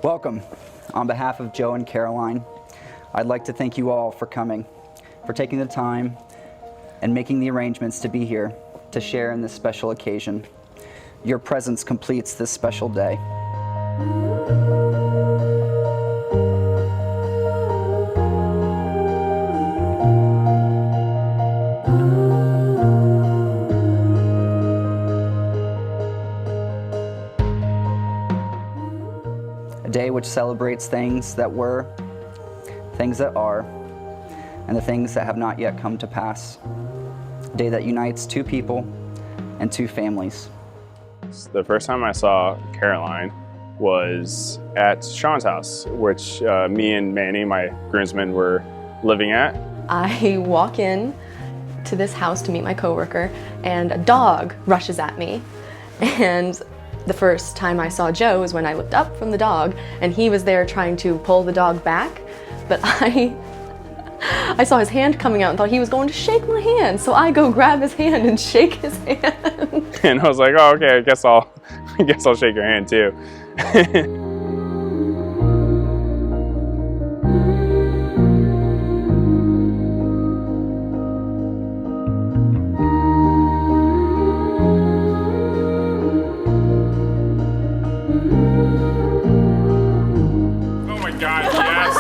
Welcome. On behalf of Joe and Caroline, I'd like to thank you all for coming, for taking the time and making the arrangements to be here to share in this special occasion. Your presence completes this special day. A day which celebrates things that were, things that are, and the things that have not yet come to pass. A day that unites two people and two families. The first time I saw Caroline was at Sean's house, which me and Manny, my groomsmen, were living at. I walk in to this house to meet my coworker, and a dog rushes at me. And the first time I saw Joe was when I looked up from the dog, and he was there trying to pull the dog back, but I saw his hand coming out and thought he was going to shake my hand, so I go grab his hand and shake his hand. And I was like, oh, okay, I guess I'll shake your hand too. Oh my God, yes!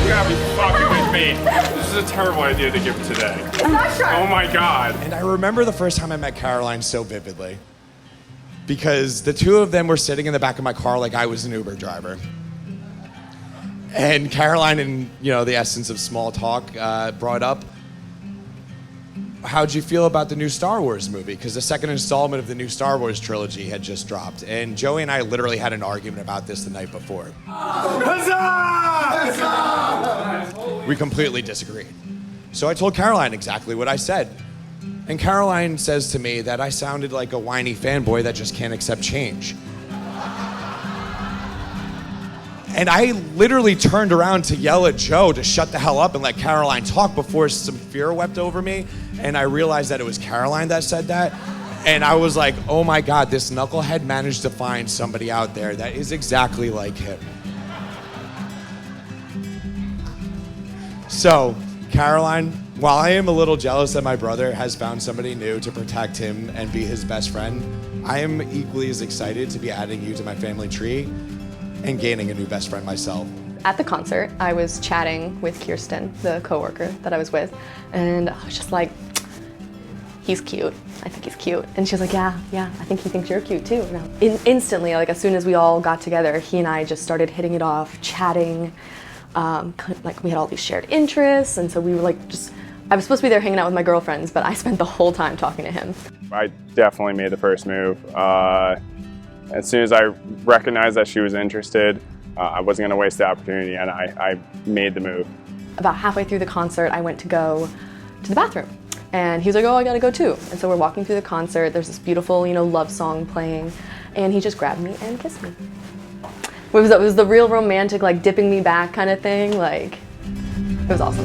You gotta be fucking with me. This is a terrible idea to give today. Oh my God. And I remember the first time I met Caroline so vividly, because the two of them were sitting in the back of my car like I was an Uber driver. And Caroline, in the essence of small talk, brought up, how'd you feel about the new Star Wars movie? Because the second installment of the new Star Wars trilogy had just dropped. And Joey and I literally had an argument about this the night before. We completely disagreed. So I told Caroline exactly what I said. And Caroline says to me that I sounded like a whiny fanboy that just can't accept change. And I literally turned around to yell at Joe to shut the hell up and let Caroline talk before some fear wept over me. And I realized that it was Caroline that said that. And I was like, oh my God, this knucklehead managed to find somebody out there that is exactly like him. So, Caroline, while I am a little jealous that my brother has found somebody new to protect him and be his best friend, I am equally as excited to be adding you to my family tree and gaining a new best friend myself. At the concert, I was chatting with Kirsten, the coworker that I was with, and I was just like, he's cute. I think he's cute. And she was like, yeah, I think he thinks you're cute too. Instantly, like as soon as we all got together, he and I just started hitting it off, chatting. Like we had all these shared interests, and so we were like I was supposed to be there hanging out with my girlfriends, but I spent the whole time talking to him. I definitely made the first move. As soon as I recognized that she was interested, I wasn't going to waste the opportunity, and I made the move. About halfway through the concert, I went to go to the bathroom, and he was like, oh, I gotta go too. And so we're walking through the concert, there's this beautiful, love song playing, and he just grabbed me and kissed me. It was the real romantic, like dipping me back kind of thing, like, it was awesome.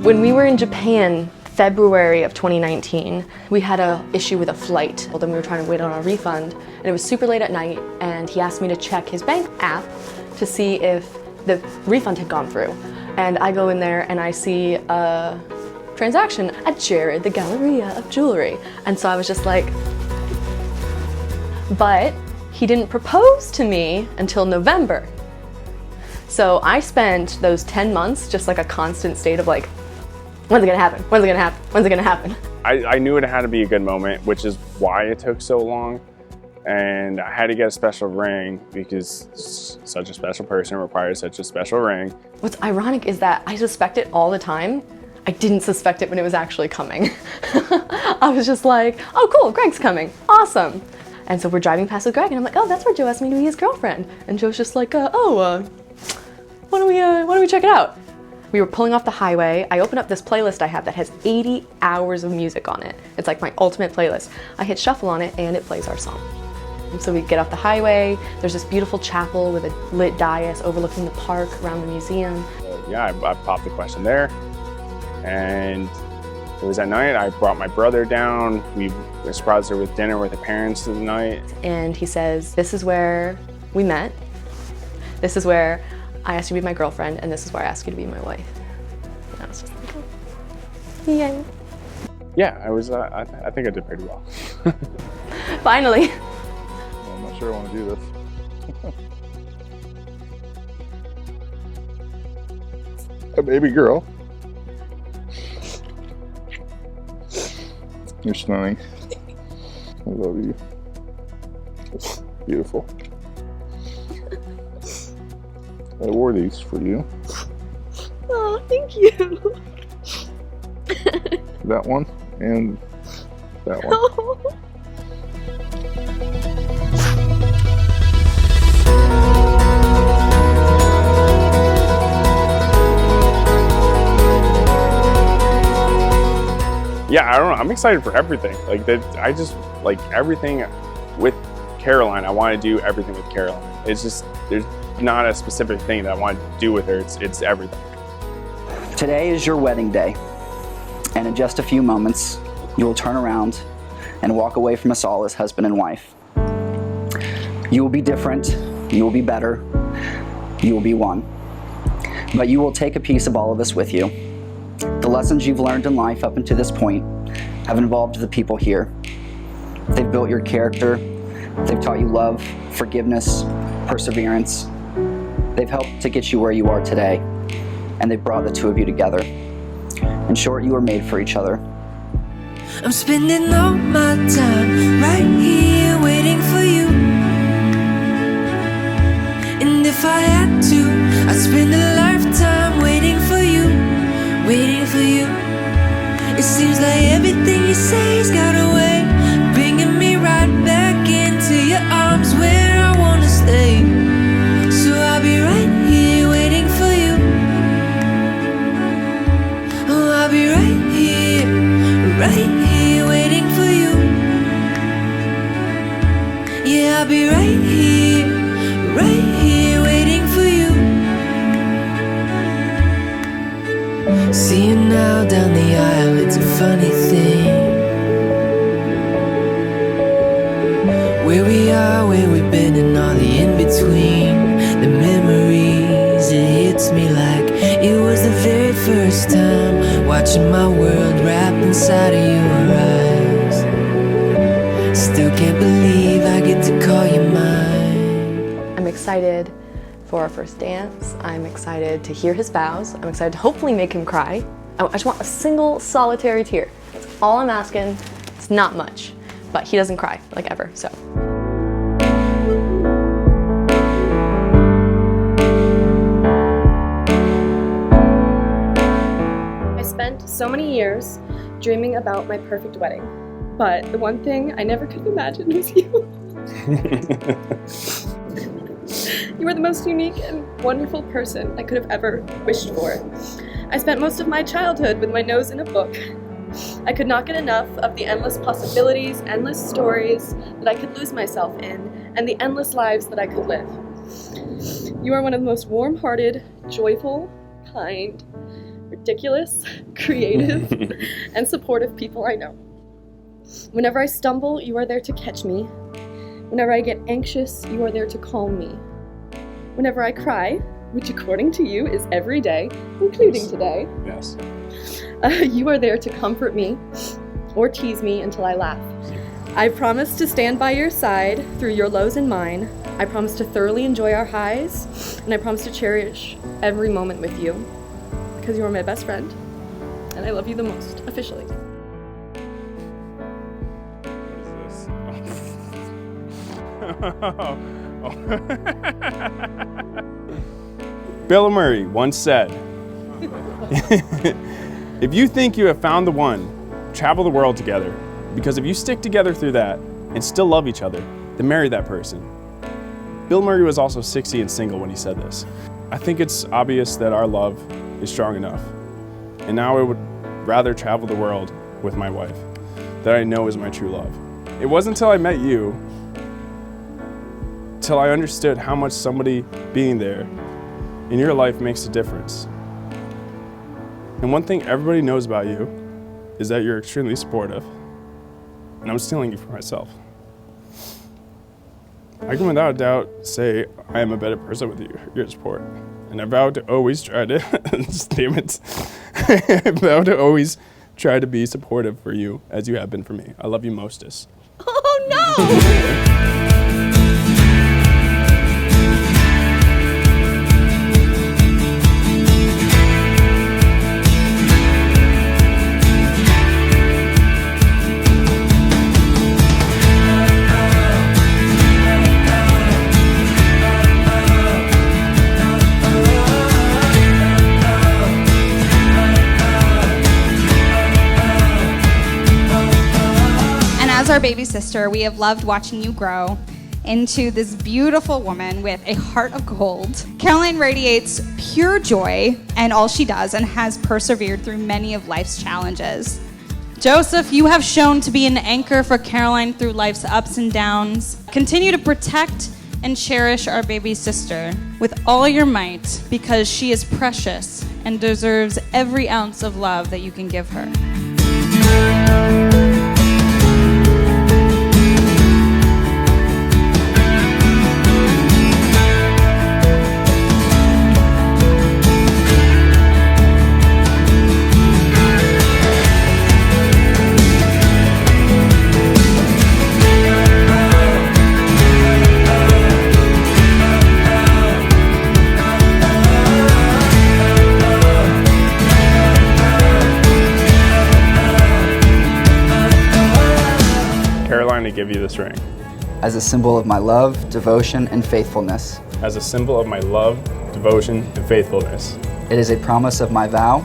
When we were in Japan, February of 2019, we had an issue with a flight. Well, then we were trying to wait on a refund, and it was super late at night, and he asked me to check his bank app to see if the refund had gone through. And I go in there and I see a transaction at Jared, the Galleria of Jewelry. And so I was just like, but he didn't propose to me until November. So I spent those 10 months just like a constant state of like, when's it gonna happen? When's it gonna happen? When's it gonna happen? I knew it had to be a good moment, which is why it took so long. And I had to get a special ring because such a special person requires such a special ring. What's ironic is that I suspect it all the time. I didn't suspect it when it was actually coming. I was just like, oh cool, Greg's coming, awesome. And so we're driving past with Greg and I'm like, oh, that's where Joe asked me to be his girlfriend. And Joe's just like, why don't we check it out? We were pulling off the highway. I open up this playlist I have that has 80 hours of music on it. It's like my ultimate playlist. I hit shuffle on it and it plays our song. So we get off the highway, there's this beautiful chapel with a lit dais overlooking the park around the museum. Yeah, I popped the question there. And it was at night, I brought my brother down. We surprised her with dinner with her parents of the night. And he says, this is where we met. This is where I asked you to be my girlfriend, and this is where I asked you to be my wife. And I was just like, oh, yay. Yeah, I think I did pretty well. Finally. Well, I'm not sure I want to do this. A baby girl. You're stunning. I love you. Beautiful. I wore these for you. Oh, thank you. That one and that one. Yeah, I don't know. I'm excited for everything. Like that, I just like everything with Caroline. I want to do everything with Caroline. It's just there's not a specific thing that I want to do with her. It's everything. Today is your wedding day, and in just a few moments, you will turn around and walk away from us all as husband and wife. You will be different. You will be better. You will be one. But you will take a piece of all of this with you. The lessons you've learned in life up until this point have involved the people here. They've built your character. They've taught you love, forgiveness, perseverance. They've helped to get you where you are today, and they've brought the two of you together. In short, you are made for each other. I'm spending all my time right here waiting for you. And if I had to, I'd spend a lifetime waiting for you, waiting for you. It seems like everything you say's got a way, bringing me right back into your arms where I wanna stay. So I'll be right here waiting for you. Oh, I'll be right here waiting for you. Yeah, I'll be right here waiting for you. See you now down the aisle, it's a funny thing. Where we are, where we've been, and all the in-between. The memories, it hits me like it was the very first time, watching my world wrapped inside of your eyes. Still can't believe I get to call you mine. I'm excited for our first dance. I'm excited to hear his vows. I'm excited to hopefully make him cry. I just want a single solitary tear. That's all I'm asking. It's not much, but he doesn't cry, like ever, so. I spent so many years dreaming about my perfect wedding, but the one thing I never could have imagined was you. You are the most unique and wonderful person I could have ever wished for. I spent most of my childhood with my nose in a book. I could not get enough of the endless possibilities, endless stories that I could lose myself in, and the endless lives that I could live. You are one of the most warm-hearted, joyful, kind, ridiculous, creative, and supportive people I know. Whenever I stumble, you are there to catch me. Whenever I get anxious, you are there to calm me. Whenever I cry, which according to you is every day, including today, Yes. You are there to comfort me or tease me until I laugh. I promise to stand by your side through your lows and mine. I promise to thoroughly enjoy our highs, and I promise to cherish every moment with you, because you are my best friend, and I love you the most, officially. What is this? Bill Murray once said, if you think you have found the one, travel the world together. Because if you stick together through that and still love each other, then marry that person. Bill Murray was also 60 and single when he said this. I think it's obvious that our love is strong enough. And now I would rather travel the world with my wife, that I know is my true love. It wasn't until I met you until I understood how much somebody being there in your life makes a difference. And one thing everybody knows about you is that you're extremely supportive, and I'm stealing you for myself. I can without a doubt say I am a better person with your support, and I vow to always try to, damn it, I vow to always try to be supportive for you as you have been for me. I love you mostest. Oh no! As our baby sister, we have loved watching you grow into this beautiful woman with a heart of gold. Caroline radiates pure joy in all she does and has persevered through many of life's challenges. Joseph, you have shown to be an anchor for Caroline through life's ups and downs. Continue to protect and cherish our baby sister with all your might, because she is precious and deserves every ounce of love that you can give her. To give you this ring as a symbol of my love, devotion, and faithfulness. as a symbol of my love, devotion, and faithfulness. It is a promise of my vow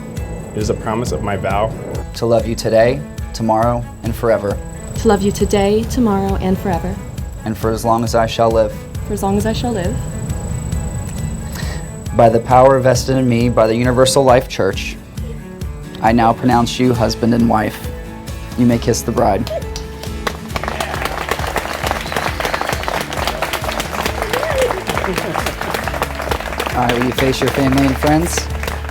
It is a promise of my vow to love you today, tomorrow, and forever, To love you today, tomorrow, and forever. and for as long as I shall live. For as long as I shall live. By the power vested in me by the Universal Life Church, I now pronounce you husband and wife. You may kiss the bride. All right, will you face your family and friends?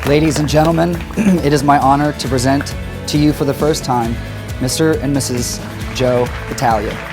Ladies and gentlemen, it is my honor to present to you for the first time Mr. and Mrs. Joe Italia.